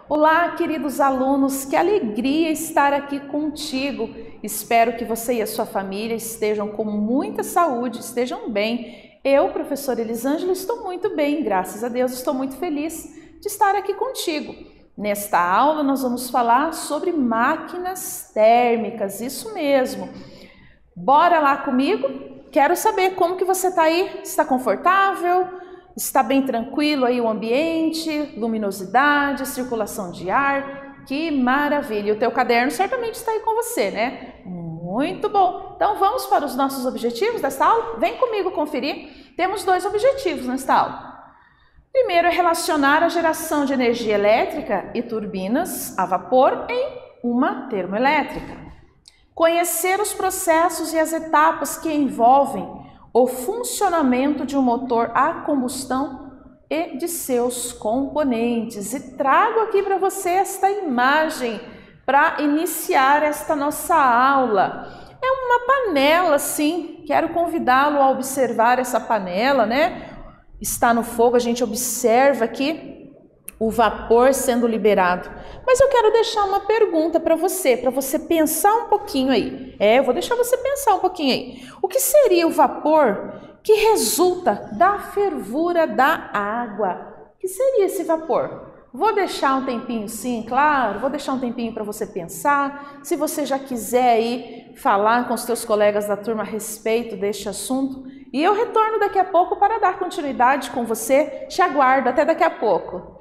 Olá, queridos alunos, que alegria estar aqui contigo. Espero que você e a sua família estejam com muita saúde, estejam bem. Eu, professora Elisângela, estou muito bem, graças a Deus, estou muito feliz de estar aqui contigo. Nesta aula, nós vamos falar sobre máquinas térmicas, isso mesmo. Bora lá comigo? Quero saber como que você está aí, está confortável? Está bem tranquilo aí o ambiente, luminosidade, circulação de ar, que maravilha! O teu caderno certamente está aí com você, né? Muito bom! Então vamos para os nossos objetivos desta aula? Vem comigo conferir. Temos dois objetivos nesta aula. Primeiro é relacionar a geração de energia elétrica e turbinas a vapor em uma termoelétrica. Conhecer os processos e as etapas que envolvem o funcionamento de um motor a combustão e de seus componentes. E trago aqui para você esta imagem para iniciar esta nossa aula. É uma panela, sim. Quero convidá-lo a observar essa panela, né? Está no fogo, a gente observa aqui o vapor sendo liberado. Mas eu quero deixar uma pergunta para você pensar um pouquinho aí. Eu vou deixar você pensar um pouquinho aí. O que seria o vapor que resulta da fervura da água? O que seria esse vapor? Vou deixar um tempinho, sim, claro, vou deixar um tempinho para você pensar. Se você já quiser aí falar com os teus colegas da turma a respeito deste assunto. E eu retorno daqui a pouco para dar continuidade com você. Te aguardo, até daqui a pouco.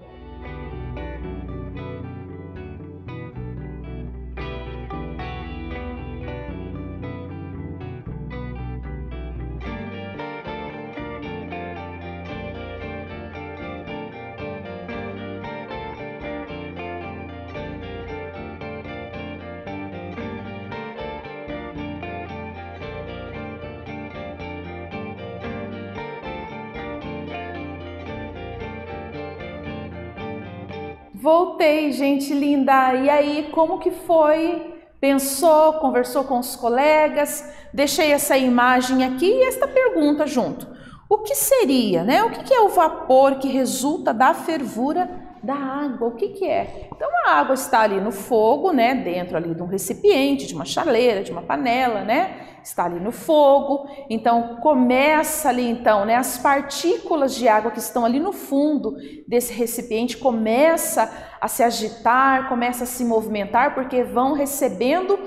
Voltei, gente linda. E aí, como que foi? Pensou, conversou com os colegas? Deixei essa imagem aqui e esta pergunta junto. O que seria, né? O que é o vapor que resulta da fervura da água? O que é? Então, a água está ali no fogo, né? Dentro ali de um recipiente, de uma chaleira, de uma panela, né? Está ali no fogo, então começa ali então, né, as partículas de água que estão ali no fundo desse recipiente começa a se agitar, começa a se movimentar porque vão recebendo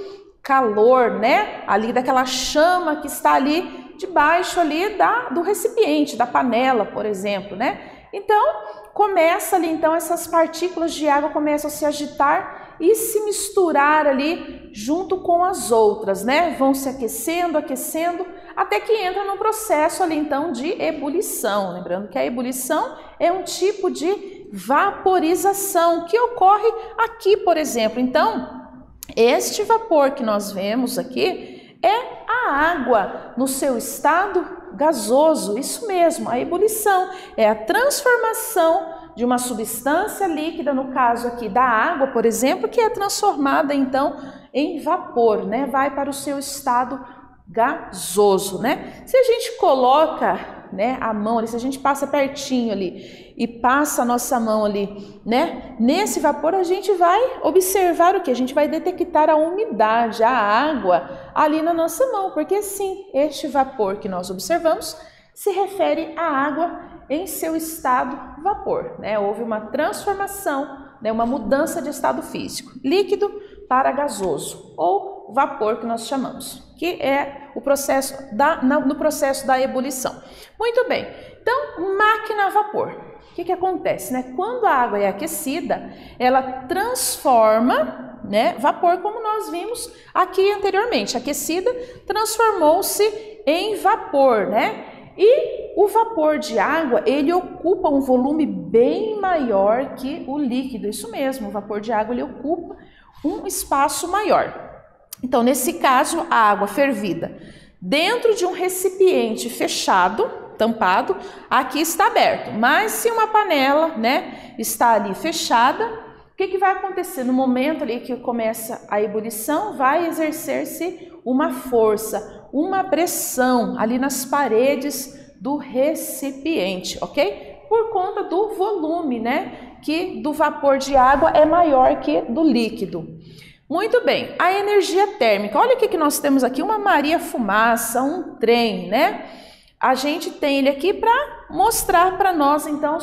calor, né, ali daquela chama que está ali debaixo ali do recipiente, da panela, por exemplo, né? Então, começa ali então essas partículas de água começam a se agitar e se misturar ali junto com as outras, né? Vão se aquecendo, até que entra no processo ali então de ebulição. Lembrando que a ebulição é um tipo de vaporização que ocorre aqui, por exemplo. Então, este vapor que nós vemos aqui é a água no seu estado gasoso, isso mesmo, a ebulição é a transformação de uma substância líquida, no caso aqui da água, por exemplo, que é transformada então em vapor, né? Vai para o seu estado gasoso, né? Se a gente coloca, né, a mão ali, se a gente passa pertinho ali e passa a nossa mão ali, né, nesse vapor a gente vai observar o que? A gente vai detectar a umidade, a água ali na nossa mão, porque sim, este vapor que nós observamos se refere à água em seu estado vapor, né? Houve uma transformação, né, uma mudança de estado físico, líquido para gasoso, ou vapor que nós chamamos, que é o processo no processo da ebulição. Muito bem, então máquina a vapor. O que acontece, né? Quando a água é aquecida, ela transforma, né, vapor, como nós vimos aqui anteriormente. Aquecida, transformou-se em vapor, né? E o vapor de água, ele ocupa um volume bem maior que o líquido. Isso mesmo, o vapor de água ele ocupa um espaço maior. Então, nesse caso, a água fervida dentro de um recipiente fechado, tampado, aqui está aberto. Mas se uma panela, né, está ali fechada, o que vai acontecer? No momento ali que começa a ebulição, vai exercer-se uma força, uma pressão ali nas paredes do recipiente, ok? Por conta do volume, né, que do vapor de água é maior que do líquido. Muito bem, a energia térmica. Olha o que nós temos aqui, uma Maria Fumaça, um trem, né? A gente tem ele aqui para mostrar para nós, então,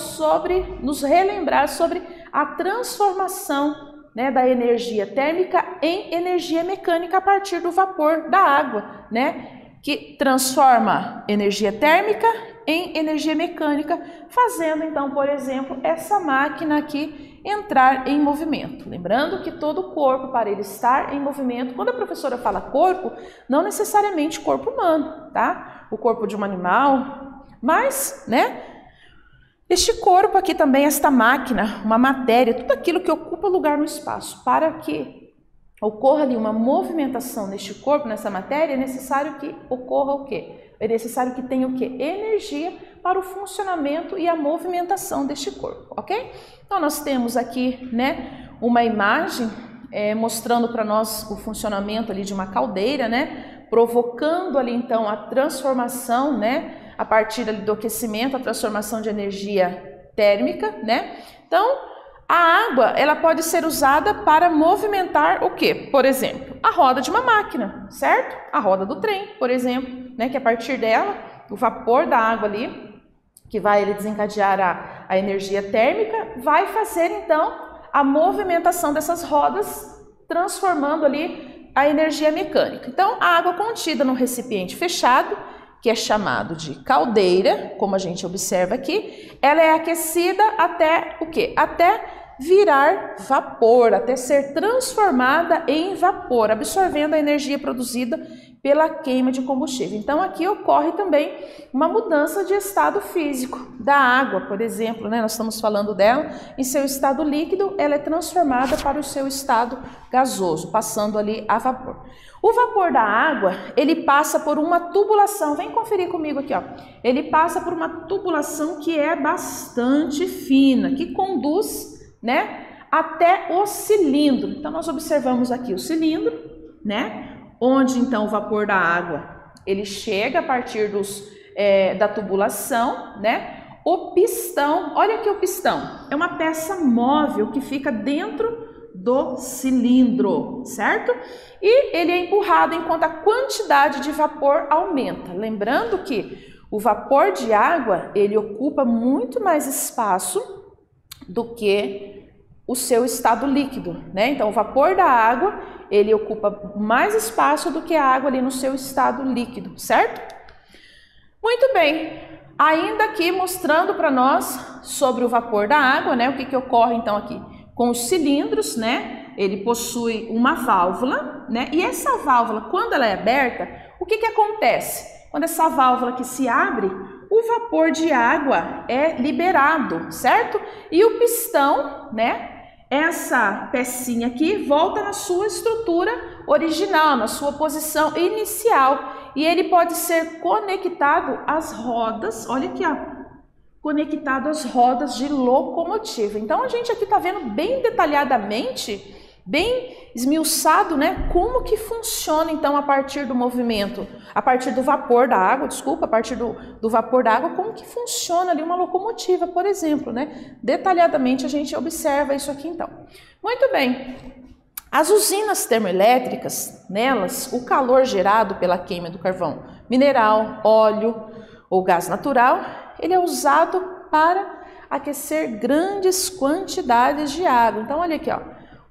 nos relembrar sobre a transformação, né, da energia térmica em energia mecânica a partir do vapor da água, né? Que transforma energia térmica em energia mecânica, fazendo então, por exemplo, essa máquina aqui entrar em movimento. Lembrando que todo o corpo, para ele estar em movimento, quando a professora fala corpo, não necessariamente corpo humano, tá? O corpo de um animal, mas, né? Este corpo aqui também, esta máquina, uma matéria, tudo aquilo que ocupa lugar no espaço, para que ocorra ali uma movimentação neste corpo, nessa matéria, é necessário que ocorra o quê? É necessário que tenha o quê? Energia para o funcionamento e a movimentação deste corpo, ok? Então, nós temos aqui, né, uma imagem mostrando para nós o funcionamento ali de uma caldeira, né, provocando ali, então, a transformação, né, a partir ali do aquecimento, a transformação de energia térmica, né? Então, a água, ela pode ser usada para movimentar o quê? Por exemplo, a roda de uma máquina, certo? A roda do trem, por exemplo, né? Que a partir dela, o vapor da água ali, que vai ele desencadear a energia térmica, vai fazer então a movimentação dessas rodas, transformando ali a energia mecânica. Então, a água contida num recipiente fechado, que é chamado de caldeira, como a gente observa aqui, ela é aquecida até o quê? Até virar vapor, até ser transformada em vapor, absorvendo a energia produzida pela queima de combustível. Então, aqui ocorre também uma mudança de estado físico da água, por exemplo, né? Nós estamos falando dela, em seu estado líquido, ela é transformada para o seu estado gasoso, passando ali a vapor. O vapor da água, ele passa por uma tubulação, vem conferir comigo aqui, ó. Ele passa por uma tubulação que é bastante fina, que conduz, né, até o cilindro. Então, nós observamos aqui o cilindro, né, onde então o vapor da água, ele chega a partir da tubulação, né. O pistão, olha aqui o pistão, é uma peça móvel que fica dentro do cilindro, certo? E ele é empurrado enquanto a quantidade de vapor aumenta. Lembrando que o vapor de água, ele ocupa muito mais espaço do que o seu estado líquido, né? Então, o vapor da água, ele ocupa mais espaço do que a água ali no seu estado líquido, certo? Muito bem. Ainda aqui mostrando para nós sobre o vapor da água, né? O que ocorre então aqui? Com os cilindros, né? Ele possui uma válvula, né? E essa válvula, quando ela é aberta, o que acontece? Quando essa válvula aqui se abre, o vapor de água é liberado, certo? E o pistão, né? Essa pecinha aqui volta na sua estrutura original, na sua posição inicial. E ele pode ser conectado às rodas, olha aqui, ó. Conectado às rodas de locomotiva. Então, a gente aqui está vendo bem detalhadamente, bem esmiuçado, né? Como que funciona, então, a partir do movimento, a partir do vapor da água, desculpa, a partir do vapor da água, como que funciona ali uma locomotiva, por exemplo, né? Detalhadamente a gente observa isso aqui, então. Muito bem. As usinas termoelétricas, nelas, o calor gerado pela queima do carvão mineral, óleo ou gás natural, ele é usado para aquecer grandes quantidades de água. Então, olha aqui, ó,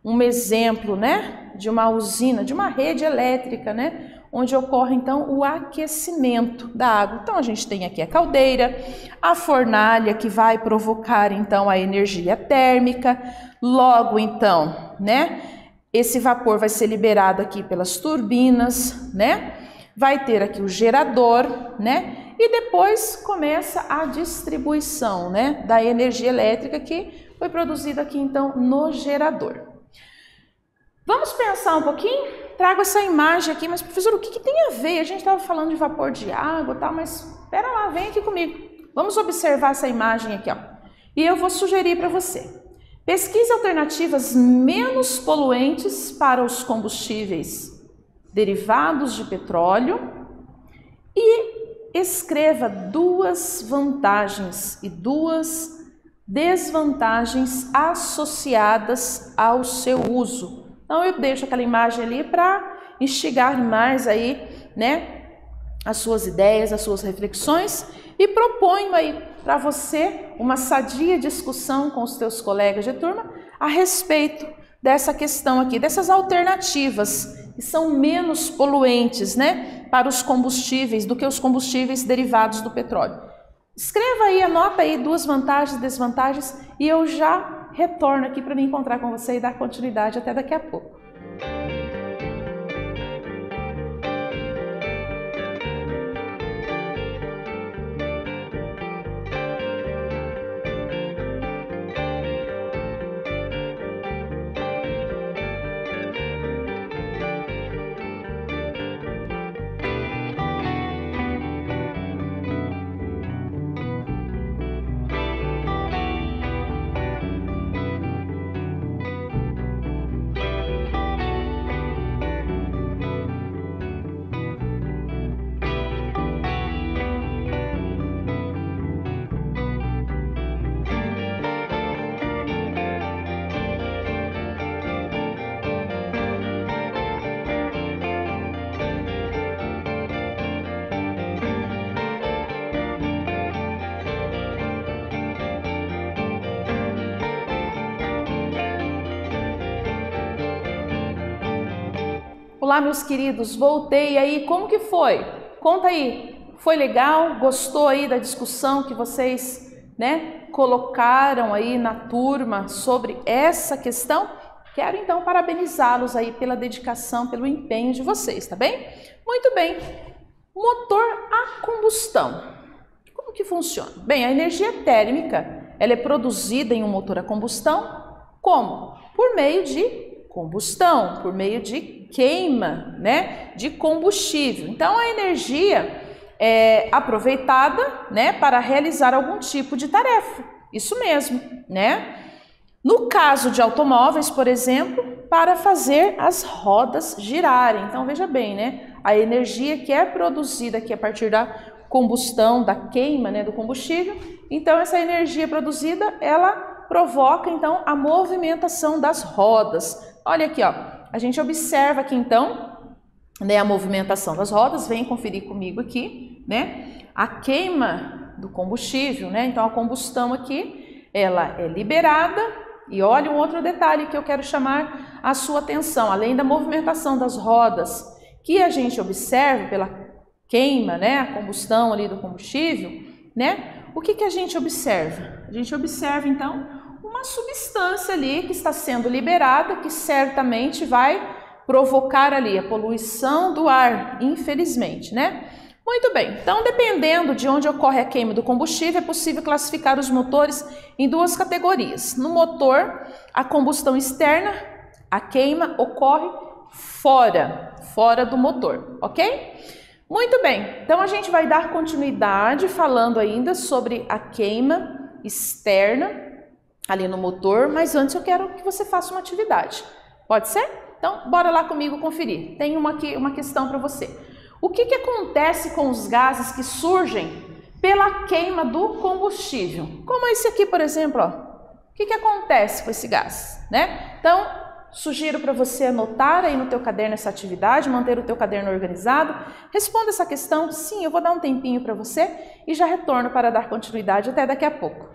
um exemplo, né, de uma usina, de uma rede elétrica, né, onde ocorre, então, o aquecimento da água. Então, a gente tem aqui a caldeira, a fornalha que vai provocar, então, a energia térmica. Logo, então, né, esse vapor vai ser liberado aqui pelas turbinas, né, vai ter aqui o gerador, né, e depois começa a distribuição, né, da energia elétrica que foi produzida aqui, então, no gerador. Vamos pensar um pouquinho? Trago essa imagem aqui, mas, professor, o que tem a ver? A gente estava falando de vapor de água e tal, mas espera lá, vem aqui comigo. Vamos observar essa imagem aqui, ó. E eu vou sugerir para você. Pesquise alternativas menos poluentes para os combustíveis derivados de petróleo e escreva duas vantagens e duas desvantagens associadas ao seu uso. Então eu deixo aquela imagem ali para instigar mais aí, né, as suas ideias, as suas reflexões, e proponho aí para você uma sadia discussão com os teus colegas de turma a respeito dessa questão aqui, dessas alternativas que são menos poluentes, né, para os combustíveis do que os combustíveis derivados do petróleo. Escreva aí, anota aí 2 vantagens e desvantagens e eu já retorno aqui para me encontrar com você e dar continuidade até daqui a pouco. Olá, meus queridos, voltei aí, como que foi? Conta aí, foi legal? Gostou aí da discussão que vocês, né, colocaram aí na turma sobre essa questão? Quero então parabenizá-los aí pela dedicação, pelo empenho de vocês, tá bem? Muito bem, motor a combustão. Como que funciona? Bem, a energia térmica, ela é produzida em um motor a combustão, como? Por meio de combustão, por meio de queima, né, de combustível. Então a energia é aproveitada, né, para realizar algum tipo de tarefa. Isso mesmo, né? No caso de automóveis, por exemplo, para fazer as rodas girarem. Então veja bem, né? A energia que é produzida aqui a partir da combustão, da queima, né, do combustível. Então essa energia produzida, ela provoca então a movimentação das rodas. Olha aqui, ó, a gente observa aqui então, né, a movimentação das rodas, vem conferir comigo aqui, né, a queima do combustível, né, então a combustão aqui, ela é liberada, e olha um outro detalhe que eu quero chamar a sua atenção, além da movimentação das rodas, que a gente observa pela queima, né, a combustão ali do combustível, né, o que que a gente observa? A gente observa então uma substância ali que está sendo liberada, que certamente vai provocar ali a poluição do ar, infelizmente, né? Muito bem, então dependendo de onde ocorre a queima do combustível, é possível classificar os motores em 2 categorias. No motor, a combustão externa, a queima ocorre fora do motor, ok? Muito bem, então a gente vai dar continuidade falando ainda sobre a queima externa, ali no motor, mas antes eu quero que você faça uma atividade. Pode ser? Então, bora lá comigo conferir. Tem uma questão para você. O que que acontece com os gases que surgem pela queima do combustível? Como esse aqui, por exemplo, ó. O que que acontece com esse gás, né? Então, sugiro para você anotar aí no teu caderno essa atividade, manter o teu caderno organizado. Responda essa questão. Sim, eu vou dar um tempinho para você e já retorno para dar continuidade até daqui a pouco.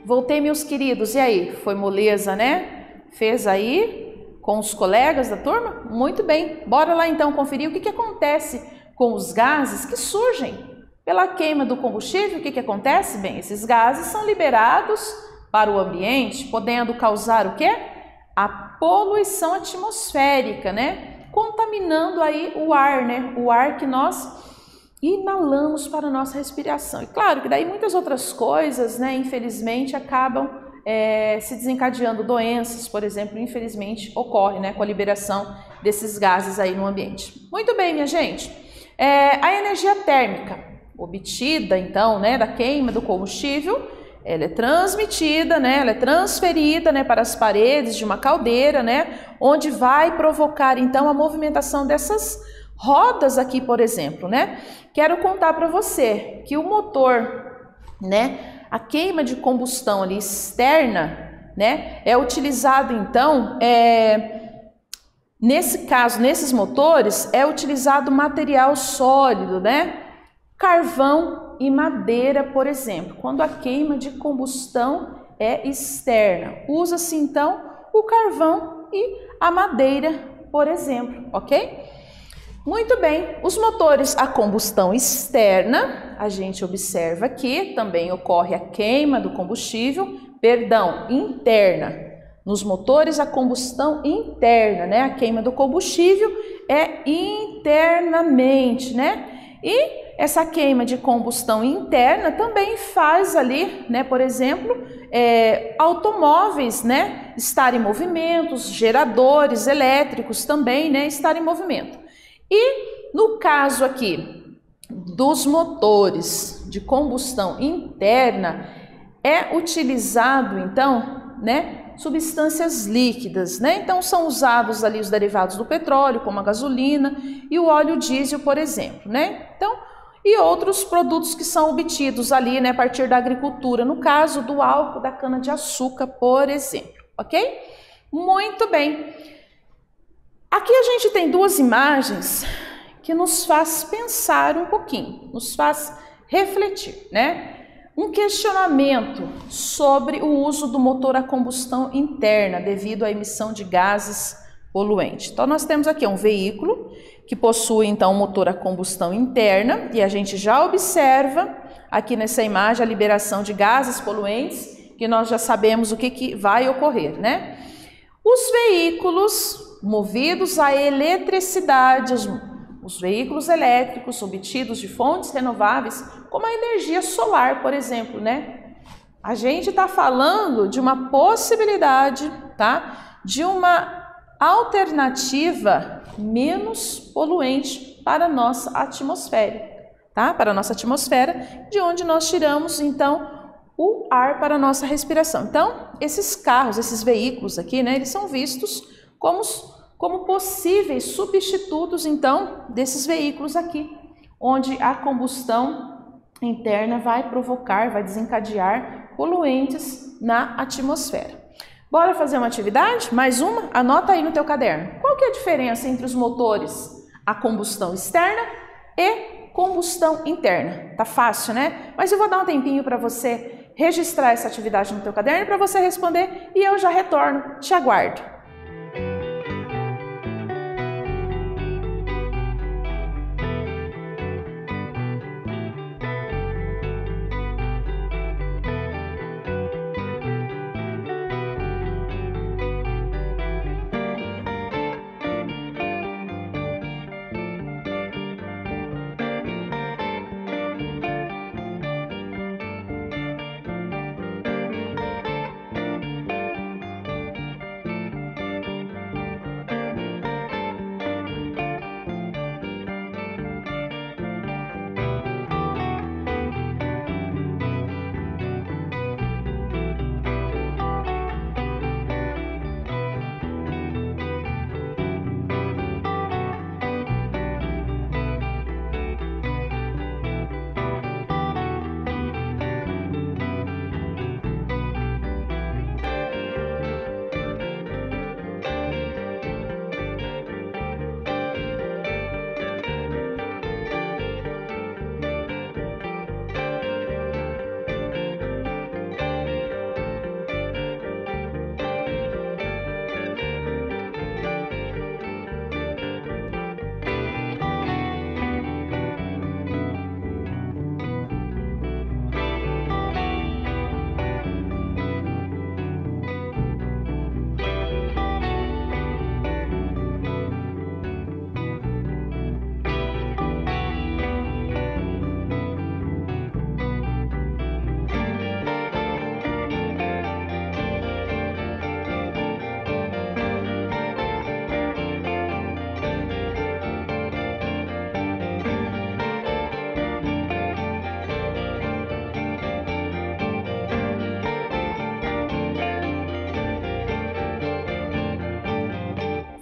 Voltei, meus queridos. E aí? Foi moleza, né? Fez aí com os colegas da turma? Muito bem. Bora lá então conferir o que acontece com os gases que surgem pela queima do combustível. O que acontece? Bem, esses gases são liberados para o ambiente, podendo causar o quê? A poluição atmosférica, né? Contaminando aí o ar, né? O ar que nós inalamos para a nossa respiração. E claro que daí muitas outras coisas, né? Infelizmente, acabam se desencadeando doenças, por exemplo, infelizmente ocorre, né? Com a liberação desses gases aí no ambiente. Muito bem, minha gente. A energia térmica obtida, então, né? Da queima do combustível, ela é transmitida, né? Ela é transferida, né? Para as paredes de uma caldeira, né? Onde vai provocar, então, a movimentação dessas rodas aqui, por exemplo, né? Quero contar para você que o motor, né? A queima de combustão ali externa, né? É utilizado, então, nesse caso, nesses motores, é utilizado material sólido, né? Carvão e madeira, por exemplo, quando a queima de combustão é externa. Usa-se, então, o carvão e a madeira, por exemplo, ok? Muito bem, os motores a combustão externa, a gente observa que também ocorre a queima do combustível, interna. Nos motores a combustão interna, né? A queima do combustível é internamente, né? E essa queima de combustão interna também faz ali, né, por exemplo, automóveis, né, estar em movimento, geradores elétricos também, né, estar em movimento. E no caso aqui dos motores de combustão interna, é utilizado então, né, substâncias líquidas, né? Então são usados ali os derivados do petróleo, como a gasolina e o óleo diesel, por exemplo, né? Então, e outros produtos que são obtidos ali, né, a partir da agricultura, no caso do álcool da cana-de-açúcar, por exemplo, ok? Muito bem. Aqui a gente tem duas imagens que nos faz pensar um pouquinho, nos faz refletir, né? Um questionamento sobre o uso do motor a combustão interna devido à emissão de gases poluentes. Então, nós temos aqui um veículo que possui, então, um motor a combustão interna e a gente já observa aqui nessa imagem a liberação de gases poluentes, que nós já sabemos o que vai ocorrer, né? Os veículos movidos a eletricidade, os veículos elétricos obtidos de fontes renováveis, como a energia solar, por exemplo, né? A gente está falando de uma possibilidade, tá? De uma alternativa menos poluente para a nossa atmosfera, tá? Para a nossa atmosfera, de onde nós tiramos, então, o ar para a nossa respiração. Então, esses carros, esses veículos aqui, né? Eles são vistos como possíveis substitutos, então, desses veículos aqui, onde a combustão interna vai provocar, vai desencadear poluentes na atmosfera. Bora fazer uma atividade? Mais uma? Anota aí no teu caderno. Qual que é a diferença entre os motores a combustão externa e combustão interna? Tá fácil, né? Mas eu vou dar um tempinho para você registrar essa atividade no teu caderno para você responder e eu já retorno. Te aguardo.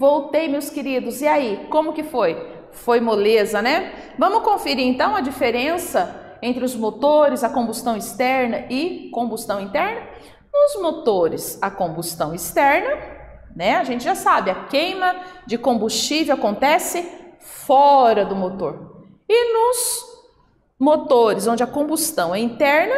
Voltei, meus queridos. E aí, como que foi? Foi moleza, né? Vamos conferir então a diferença entre os motores a combustão externa e combustão interna? Nos motores a combustão externa, né? A gente já sabe, a queima de combustível acontece fora do motor. E nos motores onde a combustão é interna,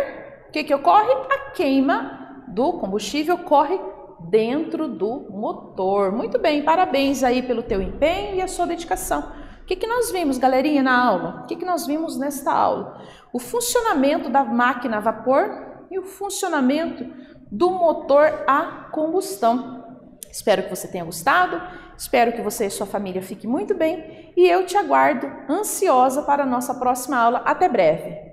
o que ocorre? A queima do combustível ocorre dentro do motor. Muito bem, parabéns aí pelo teu empenho e a sua dedicação. O que nós vimos, galerinha, na aula? O que nós vimos nesta aula? O funcionamento da máquina a vapor e o funcionamento do motor a combustão. Espero que você tenha gostado, espero que você e sua família fiquem muito bem e eu te aguardo ansiosa para a nossa próxima aula. Até breve!